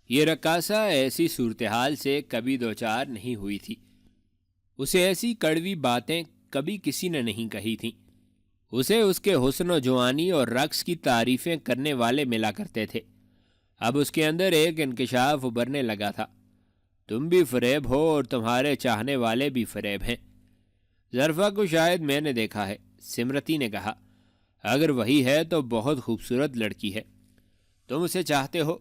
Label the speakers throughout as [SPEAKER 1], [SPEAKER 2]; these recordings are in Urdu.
[SPEAKER 1] یہ رقاصہ ایسی صورتحال سے کبھی دوچار نہیں ہوئی تھی۔ اسے ایسی کڑوی باتیں کبھی کسی نے نہیں کہی تھیں۔ اسے اس کے حسن و جوانی اور رقص کی تعریفیں کرنے والے ملا کرتے تھے۔ اب اس کے اندر ایک انکشاف ابھرنے لگا تھا۔ تم بھی فریب ہو اور تمہارے چاہنے والے بھی فریب ہیں۔ ظرفا کو شاید میں نے دیکھا ہے، سمرتی نے کہا۔ اگر وہی ہے تو بہت خوبصورت لڑکی ہے۔ تم اسے چاہتے ہو؟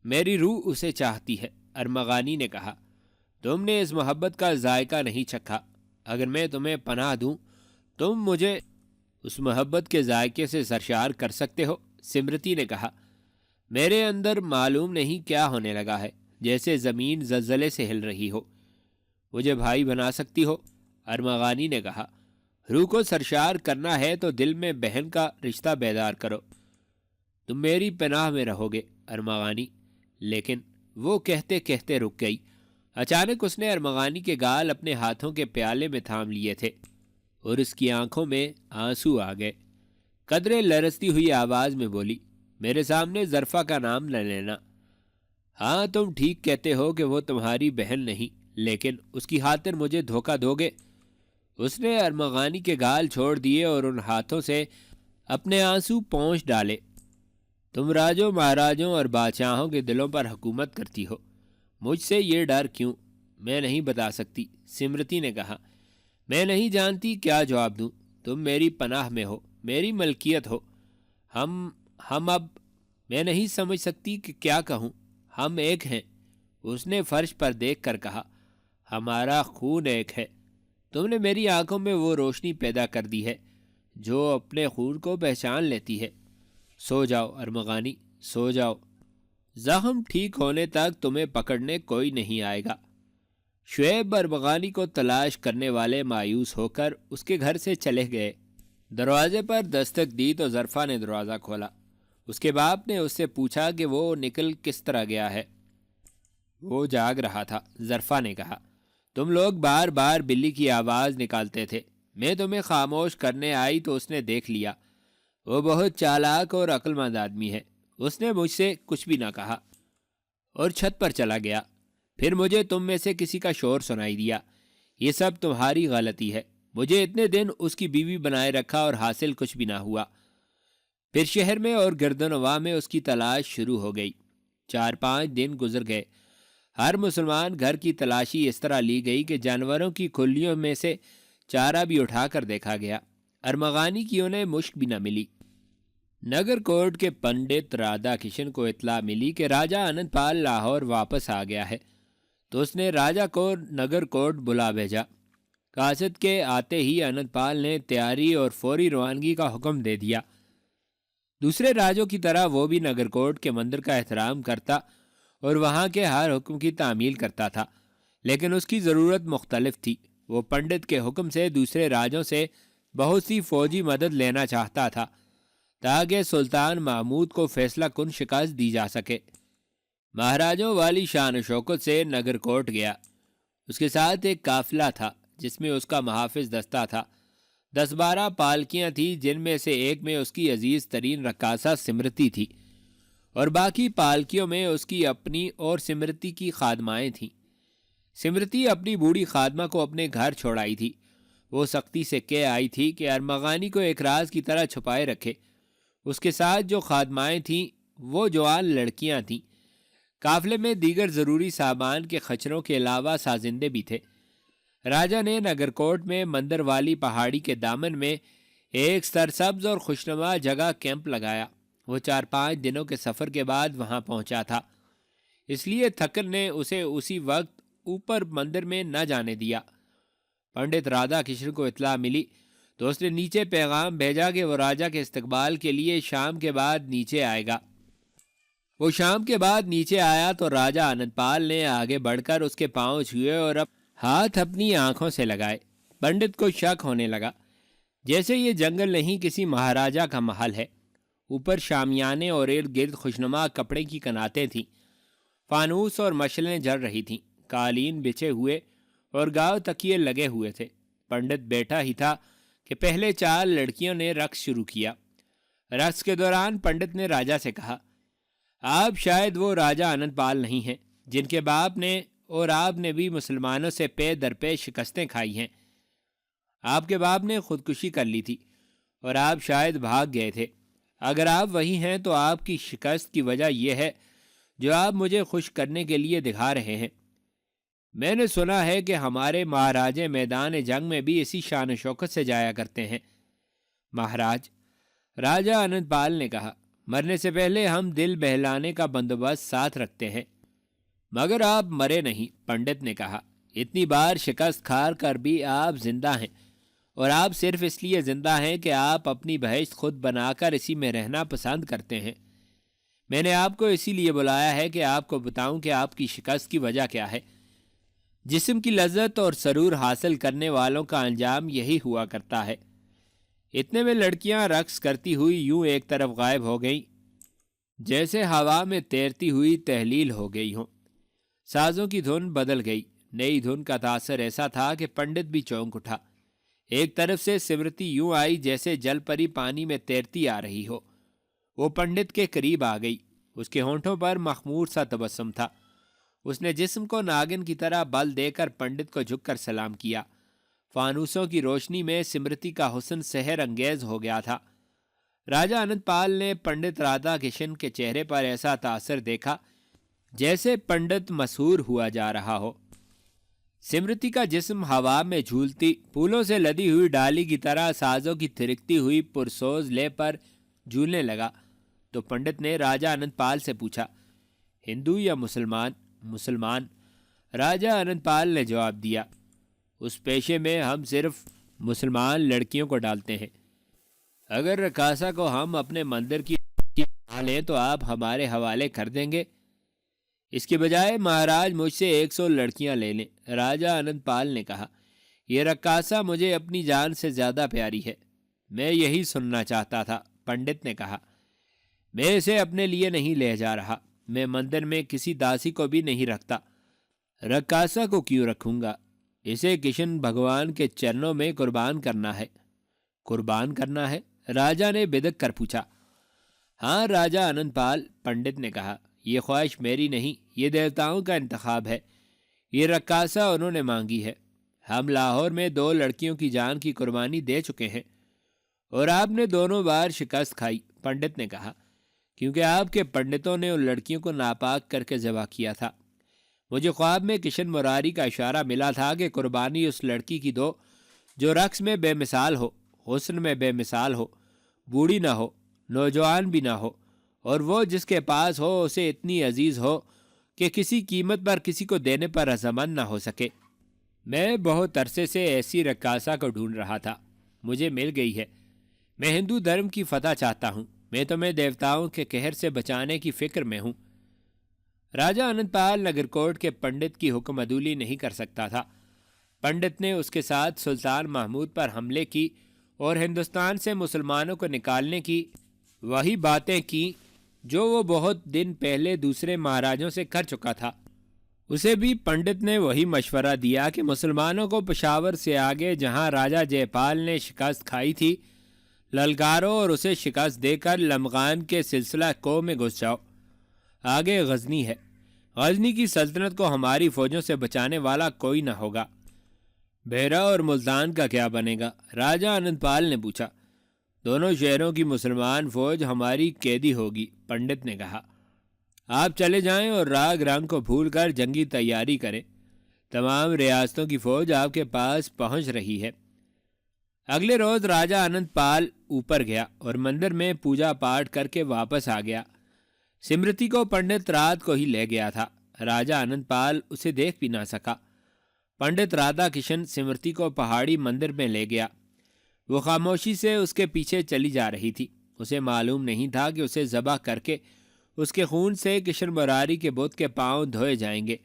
[SPEAKER 1] میری روح اسے چاہتی ہے، ارمغانی نے کہا۔ تم نے اس محبت کا ذائقہ نہیں چکھا۔ اگر میں تمہیں پناہ دوں تم مجھے اس محبت کے ذائقے سے سرشار کر سکتے ہو، سمرتی نے کہا۔ میرے اندر معلوم نہیں کیا ہونے لگا ہے، جیسے زمین زلزلے سے ہل رہی ہو۔ مجھے بھائی بنا سکتی ہو، ارمغانی نے کہا۔ روح کو سرشار کرنا ہے تو دل میں بہن کا رشتہ بیدار کرو۔ تم میری پناہ میں رہو گے، ارمغانی۔ لیکن وہ کہتے کہتے رک گئی۔ اچانک اس نے ارمغانی کے گال اپنے ہاتھوں کے پیالے میں تھام لیے تھے اور اس کی آنکھوں میں آنسو آ گئے۔ قدرے لرزتی ہوئی آواز میں بولی، میرے سامنے ظرفا کا نام نہ لینا۔ ہاں تم ٹھیک کہتے ہو کہ وہ تمہاری بہن نہیں، لیکن اس کی خاطر مجھے دھوکہ دو گے؟ اس نے ارمغانی کے گال چھوڑ دیے اور ان ہاتھوں سے اپنے آنسو پونچھ ڈالے۔ تم راجوں مہاراجوں اور بادشاہوں کے دلوں پر حکومت کرتی ہو، مجھ سے یہ ڈر کیوں؟ میں نہیں بتا سکتی، سمرتی نے کہا۔ میں نہیں جانتی کیا جواب دوں۔ تم میری پناہ میں ہو، میری ملکیت ہو۔ ہم اب میں نہیں سمجھ سکتی کہ کیا کہوں۔ ہم ایک ہیں، اس نے فرش پر دیکھ کر کہا۔ ہمارا خون ایک ہے۔ تم نے میری آنکھوں میں وہ روشنی پیدا کر دی ہے جو اپنے خون کو پہچان لیتی ہے۔ سو جاؤ ارمغانی، سو جاؤ۔ زخم ٹھیک ہونے تک تمہیں پکڑنے کوئی نہیں آئے گا۔ شعیب ارمغانی کو تلاش کرنے والے مایوس ہو کر اس کے گھر سے چلے گئے۔ دروازے پر دستک دی تو ظرفا نے دروازہ کھولا۔ اس کے باپ نے اس سے پوچھا کہ وہ نکل کس طرح گیا ہے۔ وہ جاگ رہا تھا، ظرفا نے کہا۔ تم لوگ بار بار بلی کی آواز نکالتے تھے، میں تمہیں خاموش کرنے آئی تو اس نے دیکھ لیا۔ وہ بہت چالاک اور عقل مند آدمی ہے، اس نے مجھ سے کچھ بھی نہ کہا اور چھت پر چلا گیا۔ پھر مجھے تم میں سے کسی کا شور سنائی دیا۔ یہ سب تمہاری غلطی ہے۔ مجھے اتنے دن اس کی بیوی بنائے رکھا اور حاصل کچھ بھی نہ ہوا۔ پھر شہر میں اور گردنواں میں اس کی تلاش شروع ہو گئی۔ 4-5 دن گزر گئے۔ ہر مسلمان گھر کی تلاشی اس طرح لی گئی کہ جانوروں کی کھلیوں میں سے چارہ بھی اٹھا کر دیکھا گیا۔ ارمغانی کی انہیں مشک بھی نہ ملی۔ نگر کوٹ کے پنڈت رادھا کشن کو اطلاع ملی کہ راجہ آنند پال لاہور واپس آ گیا ہے، تو اس نے راجہ کو نگر کوٹ بلا بھیجا۔ قاصد کے آتے ہی آنند پال نے تیاری اور فوری روانگی کا حکم دے دیا۔ دوسرے راجوں کی طرح وہ بھی نگر کوٹ کے مندر کا احترام کرتا اور وہاں کے ہر حکم کی تعمیل کرتا تھا، لیکن اس کی ضرورت مختلف تھی۔ وہ پنڈت کے حکم سے دوسرے راجوں سے بہت سی فوجی مدد لینا چاہتا تھا تاکہ سلطان محمود کو فیصلہ کن شکست دی جا سکے۔ مہاراجوں والی شان و شوکت سے نگر کوٹ گیا۔ اس کے ساتھ ایک قافلہ تھا جس میں اس کا محافظ دستہ تھا۔ 10-12 پالکیاں تھیں، جن میں سے ایک میں اس کی عزیز ترین رقاصہ سمرتی تھی اور باقی پالکیوں میں اس کی اپنی اور سمرتی کی خادمائیں تھیں۔ سمرتی اپنی بوڑھی خادمہ کو اپنے گھر چھوڑائی تھی۔ وہ سختی سے کہہ آئی تھی کہ ارمغانی کو ایک راز کی طرح چھپائے رکھے۔ اس کے ساتھ جو خادمائیں تھیں وہ جوان لڑکیاں تھیں۔ قافلے میں دیگر ضروری سامان کے خچروں کے علاوہ سازندے بھی تھے۔ راجہ نے نگر کوٹ میں مندر والی پہاڑی کے دامن میں ایک سرسبز اور خوشنما جگہ کیمپ لگایا۔ وہ 4-5 دنوں کے سفر کے بعد وہاں پہنچا تھا، اس لیے تھکن نے اسے اسی وقت اوپر مندر میں نہ جانے دیا۔ پنڈت رادھا کشن کو اطلاع ملی تو اس نے نیچے پیغام بھیجا کہ وہ راجہ کے استقبال کے لیے شام کے بعد نیچے آئے گا۔ وہ شام کے بعد نیچے آیا تو راجہ آنند پال نے آگے بڑھ کر اس کے پاؤں چھوئے اور اب ہاتھ اپنی آنکھوں سے لگائے۔ پنڈت کو شک ہونے لگا، جیسے یہ جنگل نہیں کسی مہاراجہ کا محل ہے۔ اوپر شامیانے اور ارد گرد خوشنما کپڑے کی کناتیں تھیں۔ فانوس اور مشلیں جل رہی تھیں۔ قالین بچھے ہوئے اور گاؤ تکیے لگے ہوئے تھے۔ پنڈت بیٹھا ہی تھا کہ پہلے 4 لڑکیوں نے رقص شروع کیا۔ رقص کے دوران پنڈت نے راجہ سے کہا، آپ شاید وہ راجہ آنند پال نہیں ہیں جن کے باپ نے اور آپ نے بھی مسلمانوں سے پے در پے شکستیں کھائی ہیں۔ آپ کے باپ نے خودکشی کر لی تھی اور آپ شاید بھاگ گئے تھے۔ اگر آپ وہی ہیں تو آپ کی شکست کی وجہ یہ ہے جو آپ مجھے خوش کرنے کے لیے دکھا رہے ہیں۔ میں نے سنا ہے کہ ہمارے مہاراجے میدان جنگ میں بھی اسی شان و شوکت سے جایا کرتے ہیں۔ مہاراج، راجہ آنند پال نے کہا، مرنے سے پہلے ہم دل بہلانے کا بندوبست ساتھ رکھتے ہیں۔ مگر آپ مرے نہیں، پنڈت نے کہا۔ اتنی بار شکست کھا کر بھی آپ زندہ ہیں، اور آپ صرف اس لیے زندہ ہیں کہ آپ اپنی بہشت خود بنا کر اسی میں رہنا پسند کرتے ہیں۔ میں نے آپ کو اسی لیے بلایا ہے کہ آپ کو بتاؤں کہ آپ کی شکست کی وجہ کیا ہے۔ جسم کی لذت اور سرور حاصل کرنے والوں کا انجام یہی ہوا کرتا ہے۔ اتنے میں لڑکیاں رقص کرتی ہوئی یوں ایک طرف غائب ہو گئیں جیسے ہوا میں تیرتی ہوئی تحلیل ہو گئی ہوں۔ سازوں کی دھن بدل گئی۔ نئی دھن کا تاثر ایسا تھا کہ پنڈت بھی چونک اٹھا۔ ایک طرف سے سمرتی یوں آئی جیسے جل پری پانی میں تیرتی آ رہی ہو۔ وہ پنڈت کے قریب آ گئی۔ اس کے ہونٹوں پر مخمور سا تبسم تھا۔ اس نے جسم کو ناگن کی طرح بل دے کر پنڈت کو جھک کر سلام کیا۔ فانوسوں کی روشنی میں سمرتی کا حسن سحر انگیز ہو گیا تھا۔ راجہ آنند پال نے پنڈت رادھا کشن کے چہرے پر ایسا تاثر دیکھا جیسے پنڈت مسحور ہوا جا رہا ہو۔ سمرتی کا جسم ہوا میں جھولتی پھولوں سے لدی ہوئی ڈالی کی طرح سازوں کی تھرکتی ہوئی پرسوز لے پر جھولنے لگا تو پنڈت نے راجہ آنند پال سے پوچھا، ہندو یا مسلمان؟ مسلمان، راجہ آنند پال نے جواب دیا۔ اس پیشے میں ہم صرف مسلمان لڑکیوں کو ڈالتے ہیں۔ اگر رقاصہ کو ہم اپنے مندر کی بنا لیں تو آپ ہمارے حوالے کر دیں گے؟ اس کے بجائے مہاراج مجھ سے 100 لڑکیاں لے لیں، راجہ آنند پال نے کہا۔ یہ رقاصہ مجھے اپنی جان سے زیادہ پیاری ہے۔ میں یہی سننا چاہتا تھا، پنڈت نے کہا۔ میں اسے اپنے لیے نہیں لے جا رہا۔ میں مندر میں کسی داسی کو بھی نہیں رکھتا۔ رقاصہ کو کیوں رکھوں گا؟ اسے کشن بھگوان کے چرنوں میں قربان کرنا ہے۔ قربان کرنا ہے؟ راجہ نے بدک کر پوچھا۔ ہاں راجہ آنند پال، پنڈت نے کہا، یہ خواہش میری نہیں، یہ دیوتاؤں کا انتخاب ہے۔ یہ رقاصہ انہوں نے مانگی ہے۔ ہم لاہور میں 2 لڑکیوں کی جان کی قربانی دے چکے ہیں، اور آپ نے دونوں بار شکست کھائی، پنڈت نے کہا، کیونکہ آپ کے پنڈتوں نے ان لڑکیوں کو ناپاک کر کے ذبح کیا تھا۔ مجھے خواب میں کشن مراری کا اشارہ ملا تھا کہ قربانی اس لڑکی کی دو جو رقص میں بے مثال ہو، حسن میں بے مثال ہو، بوڑھی نہ ہو، نوجوان بھی نہ ہو، اور وہ جس کے پاس ہو اسے اتنی عزیز ہو کہ کسی قیمت پر کسی کو دینے پر رضامند نہ ہو سکے۔ میں بہت عرصے سے ایسی رقاصہ کو ڈھونڈ رہا تھا، مجھے مل گئی ہے۔ میں ہندو دھرم کی فتح چاہتا ہوں۔ میں تمہیں دیوتاؤں کے قہر سے بچانے کی فکر میں ہوں۔ راجہ آنند پال نگرکوٹ کے پنڈت کی حکم عدولی نہیں کر سکتا تھا۔ پنڈت نے اس کے ساتھ سلطان محمود پر حملے کی اور ہندوستان سے مسلمانوں کو نکالنے کی وہی باتیں کی جو وہ بہت دن پہلے دوسرے مہاراجوں سے کر چکا تھا۔ اسے بھی پنڈت نے وہی مشورہ دیا کہ مسلمانوں کو پشاور سے آگے جہاں راجہ جے پال نے شکست کھائی تھی للکارو اور اسے شکست دے کر لمغان کے سلسلہ کو میں گھس جاؤ۔ آگے غزنی ہے۔ غزنی کی سلطنت کو ہماری فوجوں سے بچانے والا کوئی نہ ہوگا۔ بحیرہ اور ملتان کا کیا بنے گا؟ راجہ آنند پال نے پوچھا۔ دونوں شہروں کی مسلمان فوج ہماری قیدی ہوگی، پنڈت نے کہا۔ آپ چلے جائیں اور راگ رنگ کو بھول کر جنگی تیاری کریں۔ تمام ریاستوں کی فوج آپ کے پاس پہنچ رہی ہے۔ اگلے روز راجہ آنند پال اوپر گیا اور مندر میں پوجا پاٹ کر کے واپس آ گیا۔ سمرتی کو پنڈت رات کو ہی لے گیا تھا۔ راجہ آنند پال اسے دیکھ بھی نہ سکا۔ پنڈت رادھا کشن سمرتی کو پہاڑی مندر میں لے گیا۔ وہ خاموشی سے اس کے پیچھے چلی جا رہی تھی۔ اسے معلوم نہیں تھا کہ اسے ذبح کر کے اس کے خون سے کشن مراری کے بت کے پاؤں دھوئے جائیں گے۔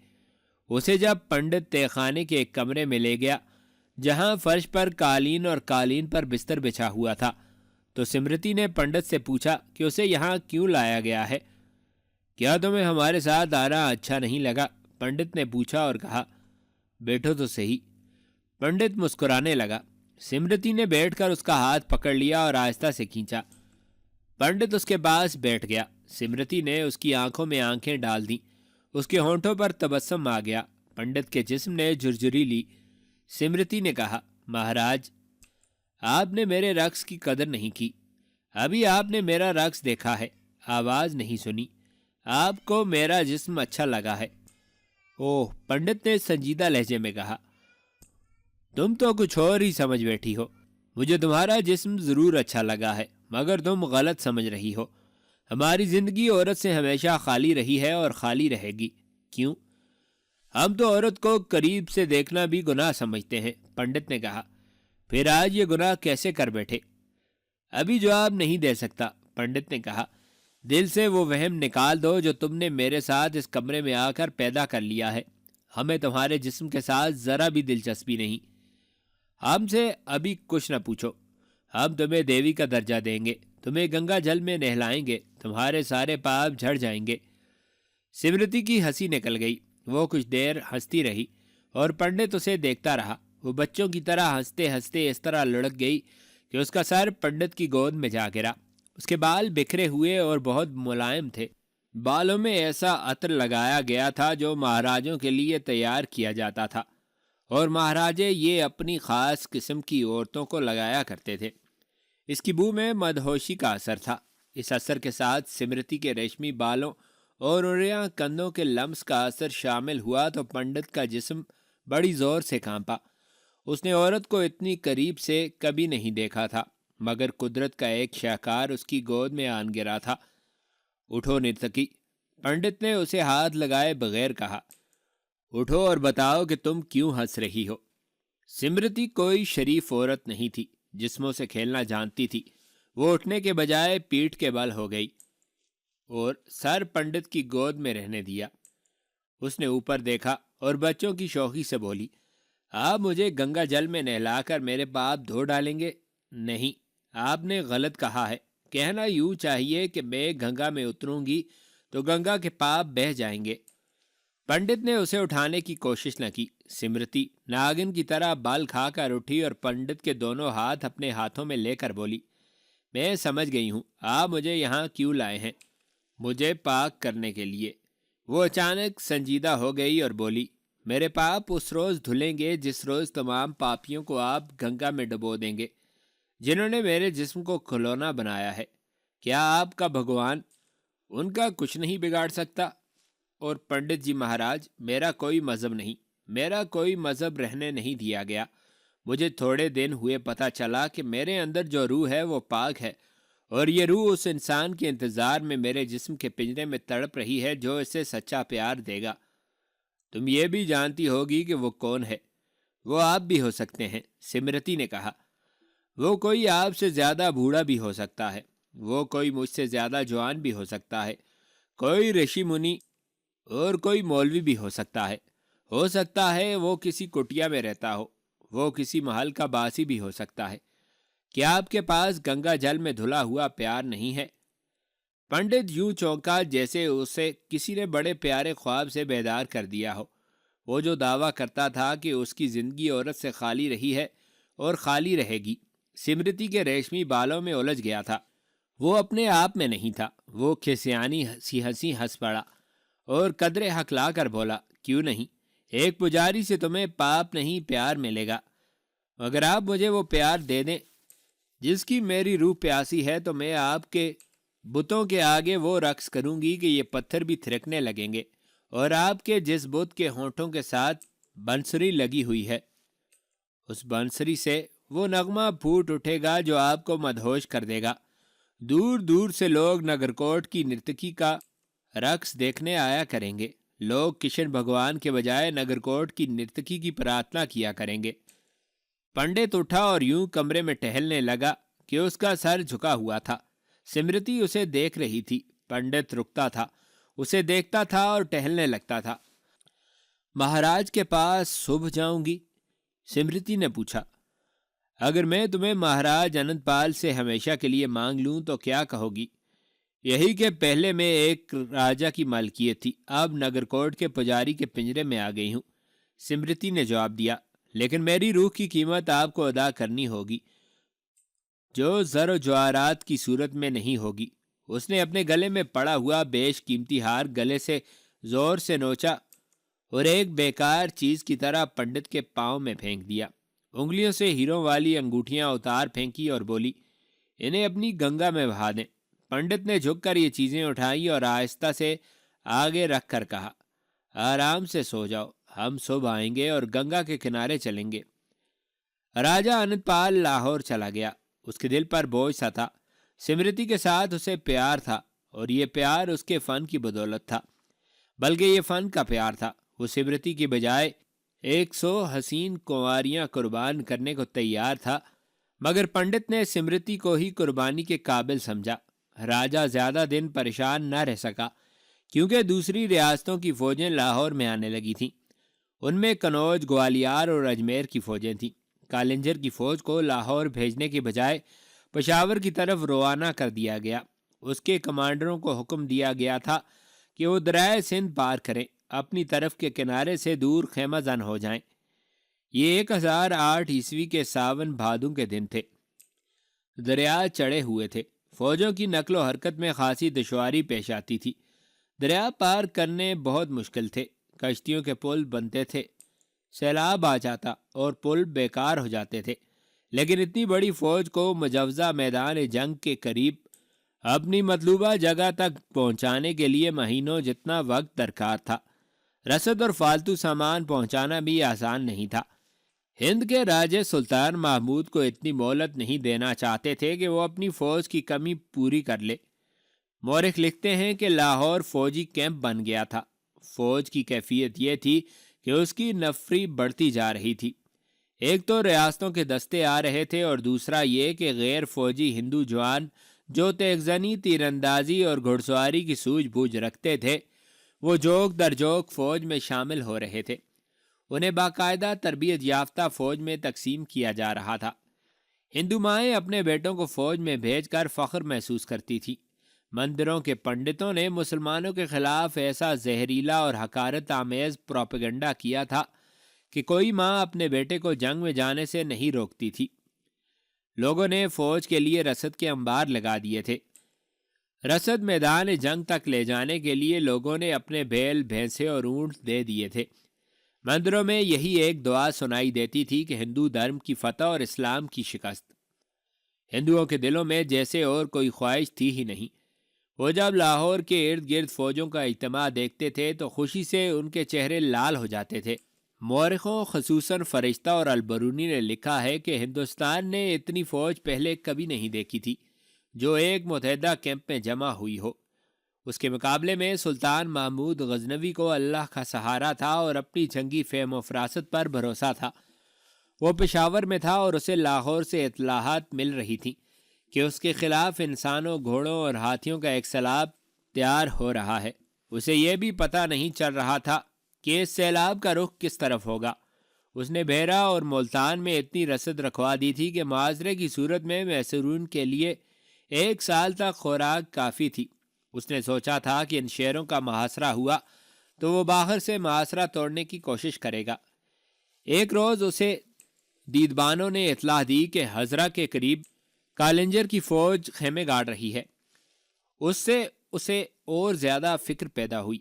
[SPEAKER 1] اسے جب پنڈت تہ خانے کے ایک کمرے میں لے گیا جہاں فرش پر قالین اور قالین پر بستر بچھا ہوا تھا تو سمرتی نے پنڈت سے پوچھا کہ اسے یہاں کیوں لایا گیا ہے؟ کیا تمہیں ہمارے ساتھ آنا اچھا نہیں لگا؟ پنڈت نے پوچھا اور کہا، بیٹھو تو صحیح۔ پنڈت مسکرانے لگا۔ سمرتی نے بیٹھ کر اس کا ہاتھ پکڑ لیا اور آہستہ سے کھینچا۔ پنڈت اس کے پاس بیٹھ گیا۔ سمرتی نے اس کی آنکھوں میں آنکھیں ڈال دیں۔ اس کے ہونٹوں پر تبسم آ گیا۔ پنڈت کے جسم نے جھرجھری لی۔ سمرتی نے کہا، مہاراج، آپ نے میرے رقص کی قدر نہیں کی۔ ابھی آپ نے میرا رقص دیکھا ہے، آواز نہیں سنی۔ آپ کو میرا جسم اچھا لگا ہے۔ اوہ، پنڈت نے سنجیدہ لہجے میں کہا، تم تو کچھ اور ہی سمجھ بیٹھی ہو۔ مجھے تمہارا جسم ضرور اچھا لگا ہے، مگر تم غلط سمجھ رہی ہو۔ ہماری زندگی عورت سے ہمیشہ خالی رہی ہے اور خالی رہے گی۔ کیوں؟ ہم تو عورت کو قریب سے دیکھنا بھی گناہ سمجھتے ہیں، پنڈت نے کہا۔ پھر آج یہ گناہ کیسے کر بیٹھے؟ ابھی جواب نہیں دے سکتا، پنڈت نے کہا۔ دل سے وہ وہم نکال دو جو تم نے میرے ساتھ اس کمرے میں آ کر پیدا کر لیا ہے۔ ہمیں تمہارے جسم کے ساتھ ذرا بھی دلچسپی نہیں۔ ہم سے ابھی کچھ نہ پوچھو۔ ہم تمہیں دیوی کا درجہ دیں گے، تمہیں گنگا جل میں نہلائیں گے، تمہارے سارے پاپ جھڑ جائیں گے۔ سمرتی کی ہنسی نکل گئی۔ وہ کچھ دیر ہنستی رہی اور پنڈت اسے دیکھتا رہا۔ وہ بچوں کی طرح ہنستے ہنستے اس طرح لڑک گئی کہ اس کا سر پنڈت کی گود میں جا گرا۔ اس کے بال بکھرے ہوئے اور بہت ملائم تھے۔ بالوں میں ایسا عطر لگایا گیا تھا جو مہاراجوں کے لیے تیار کیا جاتا تھا، اور مہاراجے یہ اپنی خاص قسم کی عورتوں کو لگایا کرتے تھے۔ اس کی بو میں مدہوشی کا اثر تھا۔ اس اثر کے ساتھ سمرتی کے ریشمی بالوں اور عریاں کندھوں کے لمس کا اثر شامل ہوا تو پنڈت کا جسم بڑی زور سے کانپا۔ اس نے عورت کو اتنی قریب سے کبھی نہیں دیکھا تھا، مگر قدرت کا ایک شاہکار اس کی گود میں آن گرا تھا۔ اٹھو نرتکی، پنڈت نے اسے ہاتھ لگائے بغیر کہا۔ اٹھو اور بتاؤ کہ تم کیوں ہنس رہی ہو۔ سمرتی کوئی شریف عورت نہیں تھی، جسموں سے کھیلنا جانتی تھی۔ وہ اٹھنے کے بجائے پیٹھ کے بل ہو گئی اور سر پنڈت کی گود میں رہنے دیا۔ اس نے اوپر دیکھا اور بچوں کی شوخی سے بولی، آپ مجھے گنگا جل میں نہلا کر میرے پاپ دھو ڈالیں گے؟ نہیں، آپ نے غلط کہا ہے۔ کہنا یوں چاہیے کہ میں گنگا میں اتروں گی تو گنگا کے پاپ بہہ جائیں گے۔ پنڈت نے اسے اٹھانے کی کوشش نہ کی۔ سمرتی ناگن کی طرح بال کھا کر اٹھی اور پنڈت کے دونوں ہاتھ اپنے ہاتھوں میں لے کر بولی، میں سمجھ گئی ہوں، آپ مجھے یہاں کیوں لائے ہیں؟ مجھے پاک کرنے کے لیے۔ وہ اچانک سنجیدہ ہو گئی اور بولی، میرے پاپ اس روز دھلیں گے جس روز تمام پاپیوں کو آپ گنگا میں ڈبو دیں گے، جنہوں نے میرے جسم کو کھلونا بنایا ہے۔ کیا آپ کا بھگوان ان کا کچھ نہیں بگاڑ سکتا؟ اور پنڈت جی مہاراج، میرا کوئی مذہب نہیں، میرا کوئی مذہب رہنے نہیں دیا گیا۔ مجھے تھوڑے دن ہوئے پتہ چلا کہ میرے اندر جو روح ہے وہ پاک ہے، اور یہ روح اس انسان کے انتظار میں میرے جسم کے پنجرے میں تڑپ رہی ہے جو اسے سچا پیار دے گا۔ تم یہ بھی جانتی ہوگی کہ وہ کون ہے؟ وہ آپ بھی ہو سکتے ہیں، سمرتی نے کہا۔ وہ کوئی آپ سے زیادہ بوڑھا بھی ہو سکتا ہے، وہ کوئی مجھ سے زیادہ جوان بھی ہو سکتا ہے، کوئی رشی منی اور کوئی مولوی بھی ہو سکتا ہے وہ کسی کٹیا میں رہتا ہو، وہ کسی محل کا باسی بھی ہو سکتا ہے۔ کیا آپ کے پاس گنگا جل میں دھلا ہوا پیار نہیں ہے؟ پنڈت یوں چونکا جیسے اسے کسی نے بڑے پیارے خواب سے بیدار کر دیا ہو۔ وہ جو دعویٰ کرتا تھا کہ اس کی زندگی عورت سے خالی رہی ہے اور خالی رہے گی، سمرتی کے ریشمی بالوں میں الجھ گیا تھا۔ وہ اپنے آپ میں نہیں تھا۔ وہ کھسیانی ہنسی ہنس پڑا اور قدرے ہکلا کر بولا، کیوں نہیں؟ ایک پجاری سے تمہیں پاپ نہیں پیار ملے گا، اگر آپ مجھے وہ پیار دے دیں جس کی میری روح پیاسی ہے تو میں آپ کے بتوں کے آگے وہ رقص کروں گی کہ یہ پتھر بھی تھرکنے لگیں گے، اور آپ کے جس بت کے ہونٹوں کے ساتھ بنسری لگی ہوئی ہے، اس بنسری سے وہ نغمہ پھوٹ اٹھے گا جو آپ کو مدہوش کر دے گا۔ دور دور سے لوگ نگرکوٹ کی نرتکی کا رقص دیکھنے آیا کریں گے۔ لوگ کشن بھگوان کے بجائے نگرکوٹ کی نرتکی کی پرارتھنا کیا کریں گے۔ پنڈت اٹھا اور یوں کمرے میں ٹہلنے لگا کہ اس کا سر جھکا ہوا تھا۔ سمرتی اسے دیکھ رہی تھی۔ پنڈت رکتا تھا، اسے دیکھتا تھا اور ٹہلنے لگتا تھا۔ مہاراج کے پاس صبح جاؤں گی؟ سمرتی نے پوچھا۔ اگر میں تمہیں مہاراج انند پال سے ہمیشہ کے لیے مانگ لوں تو کیا کہو گی؟ یہی کہ پہلے میں ایک راجا کی ملکیت تھی، اب نگرکوٹ کے پجاری کے پنجرے میں آ گئی ہوں، سمرتی نے جواب دیا۔ لیکن میری روح کی قیمت آپ کو ادا کرنی ہوگی، جو زر و جواہرات کی صورت میں نہیں ہوگی۔ اس نے اپنے گلے میں پڑا ہوا بیش قیمتی ہار گلے سے زور سے نوچا اور ایک بیکار چیز کی طرح پنڈت کے پاؤں میں پھینک دیا۔ انگلیوں سے ہیروں والی انگوٹھیاں اتار پھینکی اور بولی، انہیں اپنی گنگا میں بہا دیں۔ پنڈت نے جھک کر یہ چیزیں اٹھائیں اور آہستہ سے آگے رکھ کر کہا، آرام سے سو جاؤ، ہم صبح آئیں گے اور گنگا کے کنارے چلیں گے۔ راجہ انت پال لاہور چلا گیا۔ اس کے دل پر بوجھ سا تھا۔ سمرتی کے ساتھ اسے پیار تھا اور یہ پیار اس کے فن کی بدولت تھا، بلکہ یہ فن کا پیار تھا۔ وہ سمرتی کی بجائے 100 حسین کنواریاں قربان کرنے کو تیار تھا، مگر پنڈت نے سمرتی کو ہی قربانی کے قابل سمجھا۔ راجہ زیادہ دن پریشان نہ رہ سکا، کیونکہ دوسری ریاستوں کی فوجیں لاہور میں آنے لگی تھیں۔ ان میں کنوج، گوالیار اور اجمیر کی فوجیں تھیں۔ کالنجر کی فوج کو لاہور بھیجنے کی بجائے پشاور کی طرف روانہ کر دیا گیا۔ اس کے کمانڈروں کو حکم دیا گیا تھا کہ وہ دریائے سندھ پار کریں، اپنی طرف کے کنارے سے دور خیمہ زن ہو جائیں۔ یہ 1008 عیسوی کے ساون بھادوں کے دن تھے۔ دریا چڑھے ہوئے تھے۔ فوجوں کی نقل و حرکت میں خاصی دشواری پیش آتی تھی۔ دریا پار کرنے بہت مشکل تھے۔ کشتیوں کے پل بنتے تھے، سیلاب آ جاتا اور پل بیکار ہو جاتے تھے، لیکن اتنی بڑی فوج کو مجوزہ میدان جنگ کے قریب اپنی مطلوبہ جگہ تک پہنچانے کے لیے مہینوں جتنا وقت درکار تھا۔ رسد اور فالتو سامان پہنچانا بھی آسان نہیں تھا۔ ہند کے راجہ سلطان محمود کو اتنی مہلت نہیں دینا چاہتے تھے کہ وہ اپنی فوج کی کمی پوری کر لے۔ مورخ لکھتے ہیں کہ لاہور فوجی کیمپ بن گیا تھا۔ فوج کی کیفیت یہ تھی کہ اس کی نفری بڑھتی جا رہی تھی۔ ایک تو ریاستوں کے دستے آ رہے تھے اور دوسرا یہ کہ غیر فوجی ہندو جوان جو تیغ زنی، تیر اندازی اور گھڑ سواری کی سوجھ بوجھ رکھتے تھے، وہ جوک در جوک فوج میں شامل ہو رہے تھے۔ انہیں باقاعدہ تربیت یافتہ فوج میں تقسیم کیا جا رہا تھا۔ ہندو مائیں اپنے بیٹوں کو فوج میں بھیج کر فخر محسوس کرتی تھی۔ مندروں کے پنڈتوں نے مسلمانوں کے خلاف ایسا زہریلا اور حقارت آمیز پروپیگنڈا کیا تھا کہ کوئی ماں اپنے بیٹے کو جنگ میں جانے سے نہیں روکتی تھی۔ لوگوں نے فوج کے لیے رسد کے انبار لگا دیے تھے۔ رسد میدان جنگ تک لے جانے کے لیے لوگوں نے اپنے بیل، بھینسے اور اونٹ دے دیے تھے۔ مندروں میں یہی ایک دعا سنائی دیتی تھی کہ ہندو دھرم کی فتح اور اسلام کی شکست۔ ہندوؤں کے دلوں میں جیسے اور کوئی خواہش تھی ہی نہیں۔ وہ جب لاہور کے ارد گرد فوجوں کا اجتماع دیکھتے تھے تو خوشی سے ان کے چہرے لال ہو جاتے تھے۔ مورخوں خصوصاً فرشتہ اور البرونی نے لکھا ہے کہ ہندوستان نے اتنی فوج پہلے کبھی نہیں دیکھی تھی جو ایک متحدہ کیمپ میں جمع ہوئی ہو۔ اس کے مقابلے میں سلطان محمود غزنوی کو اللہ کا سہارا تھا اور اپنی جنگی فہم و فراست پر بھروسہ تھا۔ وہ پشاور میں تھا اور اسے لاہور سے اطلاعات مل رہی تھیں کہ اس کے خلاف انسانوں، گھوڑوں اور ہاتھیوں کا ایک سیلاب تیار ہو رہا ہے۔ اسے یہ بھی پتہ نہیں چل رہا تھا کہ اس سیلاب کا رخ کس طرف ہوگا۔ اس نے بحیرہ اور ملتان میں اتنی رسد رکھوا دی تھی کہ معاذرے کی صورت میں محصورین کے لیے 1 سال تک خوراک کافی تھی۔ اس نے سوچا تھا کہ ان شہروں کا محاصرہ ہوا تو وہ باہر سے محاصرہ توڑنے کی کوشش کرے گا۔ ایک روز اسے دیدبانوں نے اطلاع دی کہ ہزرہ کے قریب کالنجر کی فوج خیمے گاڑ رہی ہے۔ اس سے اسے اور زیادہ فکر پیدا ہوئی۔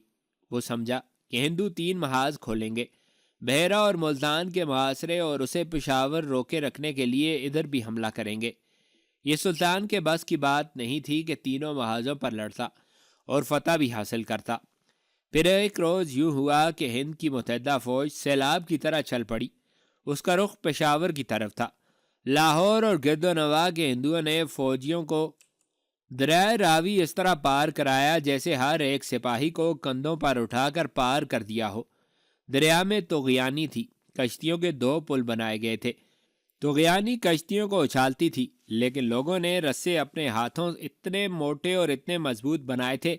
[SPEAKER 1] وہ سمجھا کہ ہندو 3 محاذ کھولیں گے، بحیرہ اور ملتان کے محاصرے، اور اسے پشاور روکے رکھنے کے لیے ادھر بھی حملہ کریں گے۔ یہ سلطان کے بس کی بات نہیں تھی کہ تینوں محاذوں پر لڑتا اور فتح بھی حاصل کرتا۔ پھر ایک روز یوں ہوا کہ ہند کی متحدہ فوج سیلاب کی طرح چل پڑی۔ اس کا رخ پشاور کی طرف تھا۔ لاہور اور گرد و نواح کے ہندوؤں نے فوجیوں کو دریائے راوی اس طرح پار کرایا جیسے ہر ایک سپاہی کو کندھوں پر اٹھا کر پار کر دیا ہو۔ دریا میں طغیانی تھی۔ کشتیوں کے 2 پل بنائے گئے تھے۔ طغیانی کشتیوں کو اچھالتی تھی، لیکن لوگوں نے رسے اپنے ہاتھوں اتنے موٹے اور اتنے مضبوط بنائے تھے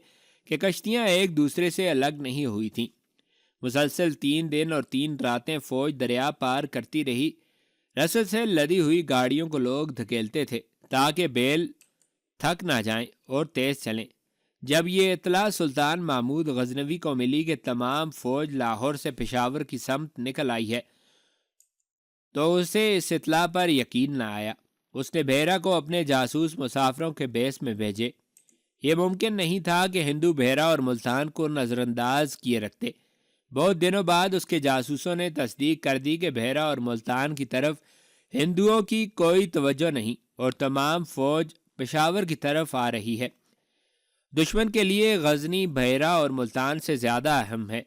[SPEAKER 1] کہ کشتیاں ایک دوسرے سے الگ نہیں ہوئی تھیں۔ مسلسل 3 دن اور 3 راتیں فوج دریا پار کرتی رہی۔ رسد سے لدی ہوئی گاڑیوں کو لوگ دھکیلتے تھے تاکہ بیل تھک نہ جائیں اور تیز چلیں۔ جب یہ اطلاع سلطان محمود غزنوی کو ملی کہ تمام فوج لاہور سے پشاور کی سمت نکل آئی ہے تو اسے اس اطلاع پر یقین نہ آیا۔ اس نے بحیرہ کو اپنے جاسوس مسافروں کے بیس میں بھیجے۔ یہ ممکن نہیں تھا کہ ہندو بحیرہ اور ملتان کو نظر انداز کیے رکھتے۔ بہت دنوں بعد اس کے جاسوسوں نے تصدیق کر دی کہ بحیرہ اور ملتان کی طرف ہندوؤں کی کوئی توجہ نہیں اور تمام فوج پشاور کی طرف آ رہی ہے۔ دشمن کے لیے غزنی بحیرہ اور ملتان سے زیادہ اہم ہے۔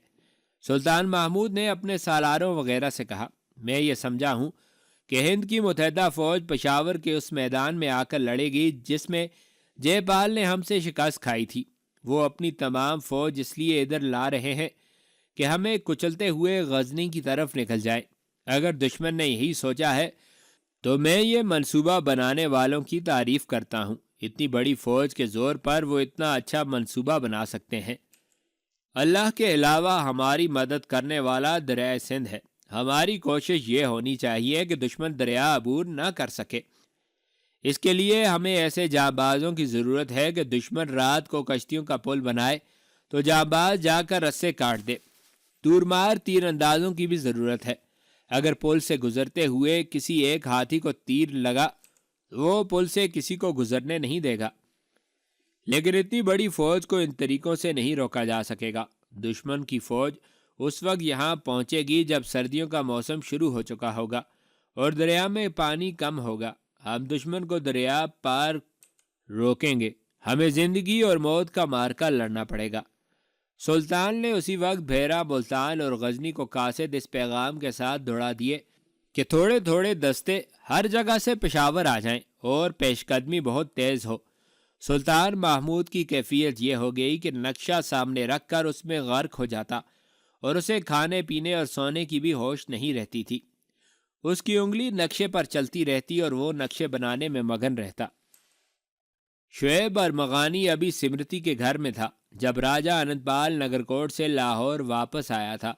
[SPEAKER 1] سلطان محمود نے اپنے سالاروں وغیرہ سے کہا، میں یہ سمجھا ہوں کہ ہند کی متحدہ فوج پشاور کے اس میدان میں آ کر لڑے گی جس میں جے پال نے ہم سے شکست کھائی تھی۔ وہ اپنی تمام فوج اس لیے ادھر لا رہے ہیں کہ ہمیں کچلتے ہوئے غزنی کی طرف نکل جائیں۔ اگر دشمن نے یہی سوچا ہے تو میں یہ منصوبہ بنانے والوں کی تعریف کرتا ہوں۔ اتنی بڑی فوج کے زور پر وہ اتنا اچھا منصوبہ بنا سکتے ہیں۔ اللہ کے علاوہ ہماری مدد کرنے والا دریائے سندھ ہے۔ ہماری کوشش یہ ہونی چاہیے کہ دشمن دریا عبور نہ کر سکے۔ اس کے لیے ہمیں ایسے جانبازوں کی ضرورت ہے کہ دشمن رات کو کشتیوں کا پل بنائے تو جانباز جا کر رسے کاٹ دے۔ تورمار تیر اندازوں کی بھی ضرورت ہے۔ اگر پل سے گزرتے ہوئے کسی ایک ہاتھی کو تیر لگا وہ پل سے کسی کو گزرنے نہیں دے گا۔ لیکن اتنی بڑی فوج کو ان طریقوں سے نہیں روکا جا سکے گا۔ دشمن کی فوج اس وقت یہاں پہنچے گی جب سردیوں کا موسم شروع ہو چکا ہوگا اور دریا میں پانی کم ہوگا۔ ہم دشمن کو دریا پار روکیں گے۔ ہمیں زندگی اور موت کا معرکہ لڑنا پڑے گا۔ سلطان نے اسی وقت بحیرہ، ملتان اور غزنی کو قاصد اس پیغام کے ساتھ دوڑا دیے کہ تھوڑے تھوڑے دستے ہر جگہ سے پشاور آ جائیں اور پیش قدمی بہت تیز ہو۔ سلطان محمود کی کیفیت یہ ہو گئی کہ نقشہ سامنے رکھ کر اس میں غرق ہو جاتا اور اسے کھانے پینے اور سونے کی بھی ہوش نہیں رہتی تھی۔ اس کی انگلی نقشے پر چلتی رہتی اور وہ نقشے بنانے میں مگن رہتا۔ شعیب ارمغانی ابھی سمرتی کے گھر میں تھا جب راجہ انند پال نگرکوٹ سے لاہور واپس آیا تھا۔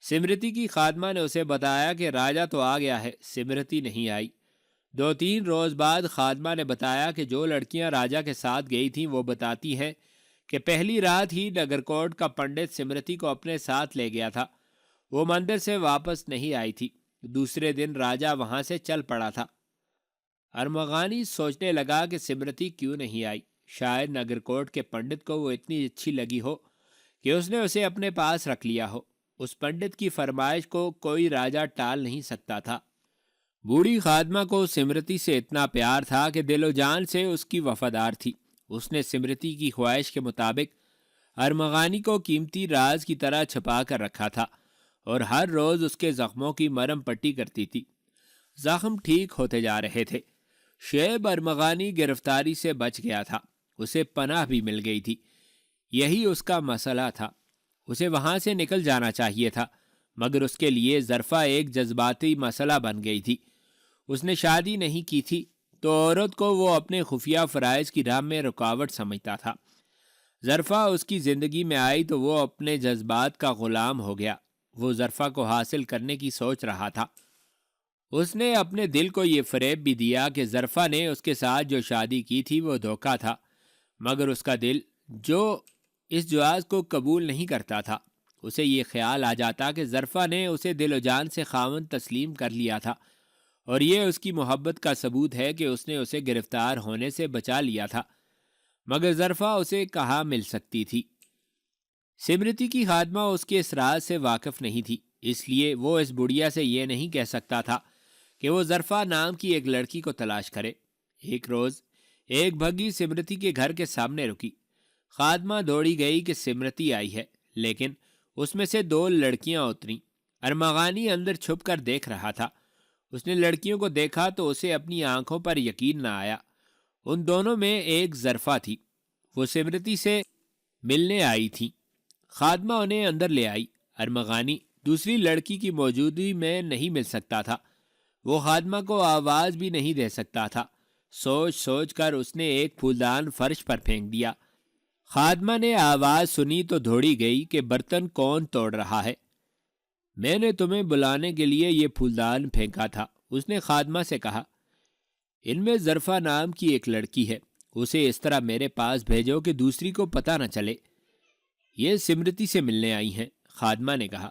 [SPEAKER 1] سمرتی کی خادمہ نے اسے بتایا کہ راجہ تو آ گیا ہے، سمرتی نہیں آئی۔ 2-3 روز بعد خادمہ نے بتایا کہ جو لڑکیاں راجہ کے ساتھ گئی تھیں وہ بتاتی ہیں کہ پہلی رات ہی نگرکوٹ کا پنڈت سمرتی کو اپنے ساتھ لے گیا تھا۔ وہ مندر سے واپس نہیں آئی تھی۔ دوسرے دن راجہ وہاں سے چل پڑا تھا۔ ارمغانی سوچنے لگا کہ سمرتی کیوں نہیں آئی۔ شاید نگرکوٹ کے پنڈت کو وہ اتنی اچھی لگی ہو کہ اس نے اسے اپنے پاس رکھ لیا ہو۔ اس پنڈت کی فرمائش کو کوئی راجہ ٹال نہیں سکتا تھا۔ بوڑھی خادمہ کو سمرتی سے اتنا پیار تھا کہ دل و جان سے اس کی وفادار تھی۔ اس نے سمرتی کی خواہش کے مطابق ارمغانی کو قیمتی راز کی طرح چھپا کر رکھا تھا اور ہر روز اس کے زخموں کی مرہم پٹی کرتی تھی۔ زخم ٹھیک ہوتے جا رہے تھے۔ شعیب ارمغانی گرفتاری سے بچ گیا تھا۔ اسے پناہ بھی مل گئی تھی۔ یہی اس کا مسئلہ تھا۔ اسے وہاں سے نکل جانا چاہیے تھا، مگر اس کے لیے ظرفہ ایک جذباتی مسئلہ بن گئی تھی۔ اس نے شادی نہیں کی تھی تو عورت کو وہ اپنے خفیہ فرائض کی راہ میں رکاوٹ سمجھتا تھا۔ ظرفہ اس کی زندگی میں آئی تو وہ اپنے جذبات کا غلام ہو گیا۔ وہ ظرفہ کو حاصل کرنے کی سوچ رہا تھا۔ اس نے اپنے دل کو یہ فریب بھی دیا کہ ظرفہ نے اس کے ساتھ جو شادی کی تھی وہ دھوکہ تھا، مگر اس کا دل جو اس جواز کو قبول نہیں کرتا تھا، اسے یہ خیال آ جاتا کہ ظرفہ نے اسے دل و جان سے خاوند تسلیم کر لیا تھا اور یہ اس کی محبت کا ثبوت ہے کہ اس نے اسے گرفتار ہونے سے بچا لیا تھا۔ مگر ظرفہ اسے کہاں مل سکتی تھی؟ سمرتی کی خادمہ اس کے اس راز سے واقف نہیں تھی، اس لیے وہ اس بڑھیا سے یہ نہیں کہہ سکتا تھا کہ وہ ظرفہ نام کی ایک لڑکی کو تلاش کرے۔ ایک روز ایک بھگی سمرتی کے گھر کے سامنے رکی۔ خادمہ دوڑی گئی کہ سمرتی آئی ہے، لیکن اس میں سے 2 لڑکیاں اتریں۔ ارمغانی اندر چھپ کر دیکھ رہا تھا۔ اس نے لڑکیوں کو دیکھا تو اسے اپنی آنکھوں پر یقین نہ آیا۔ ان دونوں میں ایک ظرفہ تھی۔ وہ سمرتی سے ملنے آئی تھی۔ خادمہ انہیں اندر لے آئی۔ ارمغانی دوسری لڑکی کی موجودگی میں نہیں مل سکتا تھا۔ وہ خادمہ کو آواز بھی نہیں دے سکتا تھا۔ سوچ سوچ کر اس نے ایک پھولدان فرش پر پھینک دیا۔ خادمہ نے آواز سنی تو دوڑی گئی کہ برتن کون توڑ رہا ہے؟ میں نے تمہیں بلانے کے لیے یہ پھولدان پھینکا تھا، اس نے خادمہ سے کہا۔ ان میں ظرفہ نام کی ایک لڑکی ہے، اسے اس طرح میرے پاس بھیجو کہ دوسری کو پتہ نہ چلے۔ یہ سمرتی سے ملنے آئی ہیں، خادمہ نے کہا۔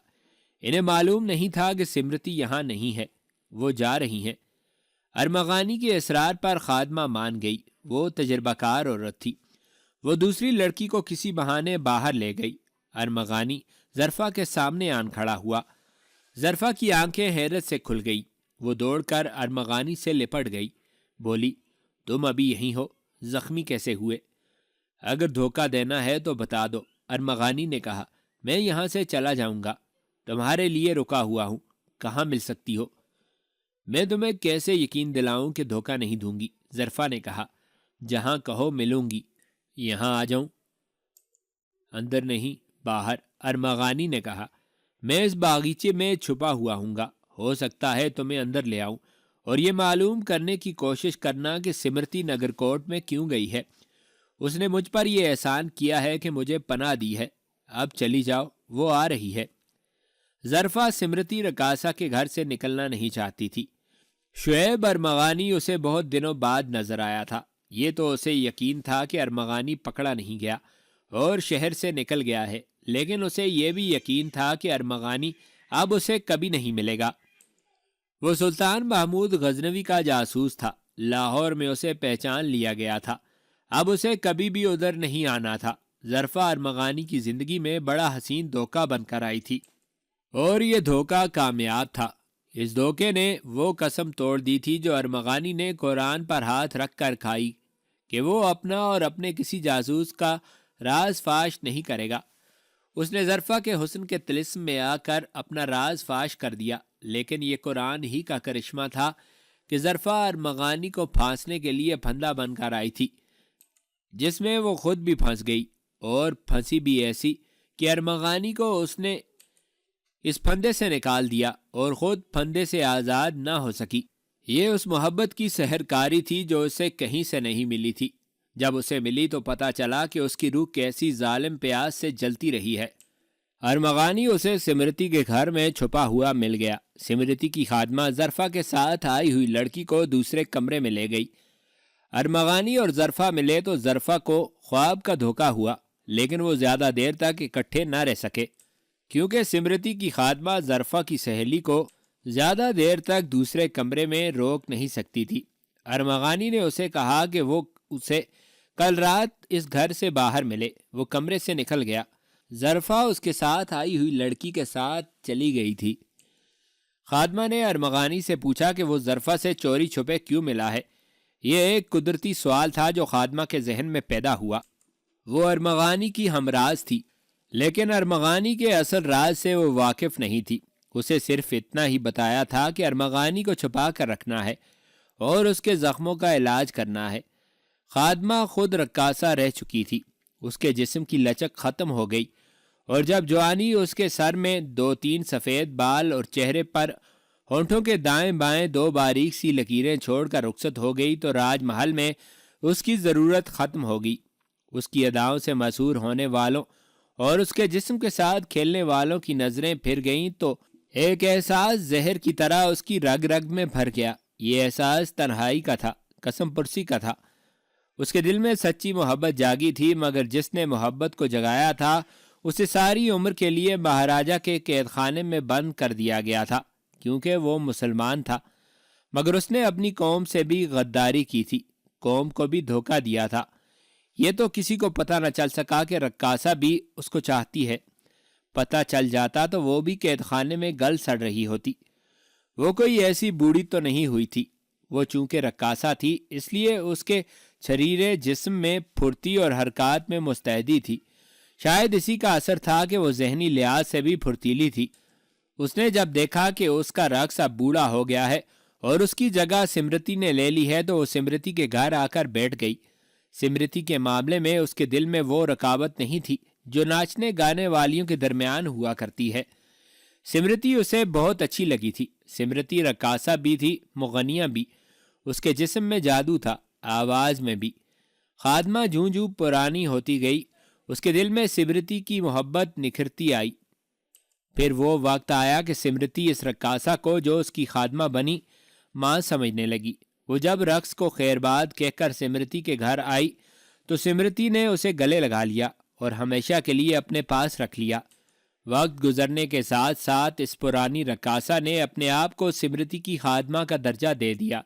[SPEAKER 1] انہیں معلوم نہیں تھا کہ سمرتی یہاں نہیں ہے، وہ جا رہی ہیں۔ ارمغانی کے اصرار پر خادمہ مان گئی۔ وہ تجربہ کار عورت تھی۔ وہ دوسری لڑکی کو کسی بہانے باہر لے گئی۔ ارمغانی ظرفا کے سامنے آن کھڑا ہوا۔ ظرفا کی آنکھیں حیرت سے کھل گئی۔ وہ دوڑ کر ارمغانی سے لپٹ گئی، بولی، تم ابھی یہیں ہو؟ زخمی کیسے ہوئے؟ اگر دھوکہ دینا ہے تو بتا دو۔ ارمغانی نے کہا، میں یہاں سے چلا جاؤں گا، تمہارے لیے رکا ہوا ہوں، کہاں مل سکتی ہو؟ میں تمہیں کیسے یقین دلاؤں کہ دھوکہ نہیں دوں گی؟ ظرفا نے کہا، جہاں کہو ملوں گی، یہاں آ جاؤں؟ اندر نہیں، باہر۔ ارمغانی نے کہا، میں اس باغیچے میں چھپا ہوا ہوں گا، ہو سکتا ہے تمہیں اندر لے آؤں اور یہ معلوم کرنے کی کوشش کرنا کہ سمرتی نگر کوٹ میں کیوں گئی ہے۔ اس نے مجھ پر یہ احسان کیا ہے کہ مجھے پناہ دی ہے، اب چلی جاؤ، وہ آ رہی ہے۔ ظرفا سمرتی رقاصہ کے گھر سے نکلنا نہیں چاہتی تھی۔ شعیب ارمغانی اسے بہت دنوں بعد نظر آیا تھا۔ یہ تو اسے یقین تھا کہ ارمغانی پکڑا نہیں گیا اور شہر سے نکل گیا ہے، لیکن اسے یہ بھی یقین تھا کہ ارمغانی اب اسے کبھی نہیں ملے گا۔ وہ سلطان محمود غزنوی کا جاسوس تھا، لاہور میں اسے پہچان لیا گیا تھا، اب اسے کبھی بھی ادھر نہیں آنا تھا۔ ظرفا ارمغانی کی زندگی میں بڑا حسین دھوکہ بن کر آئی تھی اور یہ دھوکہ کامیاب تھا۔ اس دھوکے نے وہ قسم توڑ دی تھی جو ارمغانی نے قرآن پر ہاتھ رکھ کر کھائی کہ وہ اپنا اور اپنے کسی جاسوس کا راز فاش نہیں کرے گا۔ اس نے ظرفا کے حسن کے طلسم میں آ کر اپنا راز فاش کر دیا، لیکن یہ قرآن ہی کا کرشمہ تھا کہ ظرفا ارمغانی کو پھانسنے کے لیے پھندا بن کر آئی تھی، جس میں وہ خود بھی پھنس گئی، اور پھنسی بھی ایسی کہ ارمغانی کو اس نے اس پھندے سے نکال دیا اور خود پھندے سے آزاد نہ ہو سکی۔ یہ اس محبت کی سحرکاری تھی جو اسے کہیں سے نہیں ملی تھی۔ جب اسے ملی تو پتہ چلا کہ اس کی روح کیسی ظالم پیاس سے جلتی رہی ہے۔ ارمغانی اسے سمرتی کے گھر میں چھپا ہوا مل گیا۔ سمرتی کی خادمہ ظرفا کے ساتھ آئی ہوئی لڑکی کو دوسرے کمرے میں لے گئی۔ ارمغانی اور ظرفا ملے تو ظرفا کو خواب کا دھوکہ ہوا، لیکن وہ زیادہ دیر تک اکٹھے نہ رہ سکے، کیونکہ سمرتی کی خادمہ ظرفا کی سہیلی کو زیادہ دیر تک دوسرے کمرے میں روک نہیں سکتی تھی۔ ارمغانی نے اسے کہا کہ وہ اسے کل رات اس گھر سے باہر ملے۔ وہ کمرے سے نکل گیا۔ ظرفا اس کے ساتھ آئی ہوئی لڑکی کے ساتھ چلی گئی تھی۔ خادمہ نے ارمغانی سے پوچھا کہ وہ ظرفا سے چوری چھپے کیوں ملا ہے۔ یہ ایک قدرتی سوال تھا جو خادمہ کے ذہن میں پیدا ہوا۔ وہ ارمغانی کی ہمراز تھی، لیکن ارمغانی کے اصل راز سے وہ واقف نہیں تھی۔ اسے صرف اتنا ہی بتایا تھا کہ ارمغانی کو چھپا کر رکھنا ہے اور اس کے زخموں کا علاج کرنا ہے۔ خادمہ خود رقاصہ رہ چکی تھی، اس کے جسم کی لچک ختم ہو گئی، اور جب جوانی اس کے سر میں 2-3 سفید بال اور چہرے پر ہونٹوں کے دائیں بائیں 2 باریک سی لکیریں چھوڑ کر رخصت ہو گئی تو راج محل میں اس کی ضرورت ختم ہو گئی۔ اس کی اداؤں سے مسحور ہونے والوں اور اس کے جسم کے ساتھ کھیلنے والوں کی نظریں پھر گئیں تو ایک احساس زہر کی طرح اس کی رگ رگ میں بھر گیا۔ یہ احساس تنہائی کا تھا، قسم پرسی کا تھا۔ اس کے دل میں سچی محبت جاگی تھی، مگر جس نے محبت کو جگایا تھا اسے ساری عمر کے لیے مہاراجہ کے قید خانے میں بند کر دیا گیا تھا، کیونکہ وہ مسلمان تھا، مگر اس نے اپنی قوم سے بھی غداری کی تھی، قوم کو بھی دھوکہ دیا تھا۔ یہ تو کسی کو پتہ نہ چل سکا کہ رقاصہ بھی اس کو چاہتی ہے۔ پتہ چل جاتا تو وہ بھی قید خانے میں گل سڑ رہی ہوتی۔ وہ کوئی ایسی بوڑھی تو نہیں ہوئی تھی۔ وہ چونکہ رقاصہ تھی اس لیے اس کے چھریرے جسم میں پھرتی اور حرکات میں مستعدی تھی۔ شاید اسی کا اثر تھا کہ وہ ذہنی لحاظ سے بھی پھرتیلی تھی۔ اس نے جب دیکھا کہ اس کا رقص اب بوڑھا ہو گیا ہے اور اس کی جگہ سمرتی نے لے لی ہے تو وہ سمرتی کے گھر آ کر بیٹھ گئی۔ سمرتی کے معاملے میں اس کے دل میں وہ رقابت نہیں تھی جو ناچنے گانے والیوں کے درمیان ہوا کرتی ہے۔ سمرتی اسے بہت اچھی لگی تھی۔ سمرتی رقاصہ بھی تھی، مغنیہ بھی۔ اس کے جسم میں جادو تھا، آواز میں بھی۔ خادمہ جوں جوں پرانی ہوتی گئی، اس کے دل میں سمرتی کی محبت نکھرتی آئی۔ پھر وہ وقت آیا کہ سمرتی اس رقاصہ کو جو اس کی خادمہ بنی ماں سمجھنے لگی۔ وہ جب رقص کو خیر باد کہہ کر سمرتی کے گھر آئی تو سمرتی نے اسے گلے لگا لیا اور ہمیشہ کے لیے اپنے پاس رکھ لیا۔ وقت گزرنے کے ساتھ ساتھ اس پرانی رقاصہ نے اپنے آپ کو سمرتی کی خادمہ کا درجہ دے دیا۔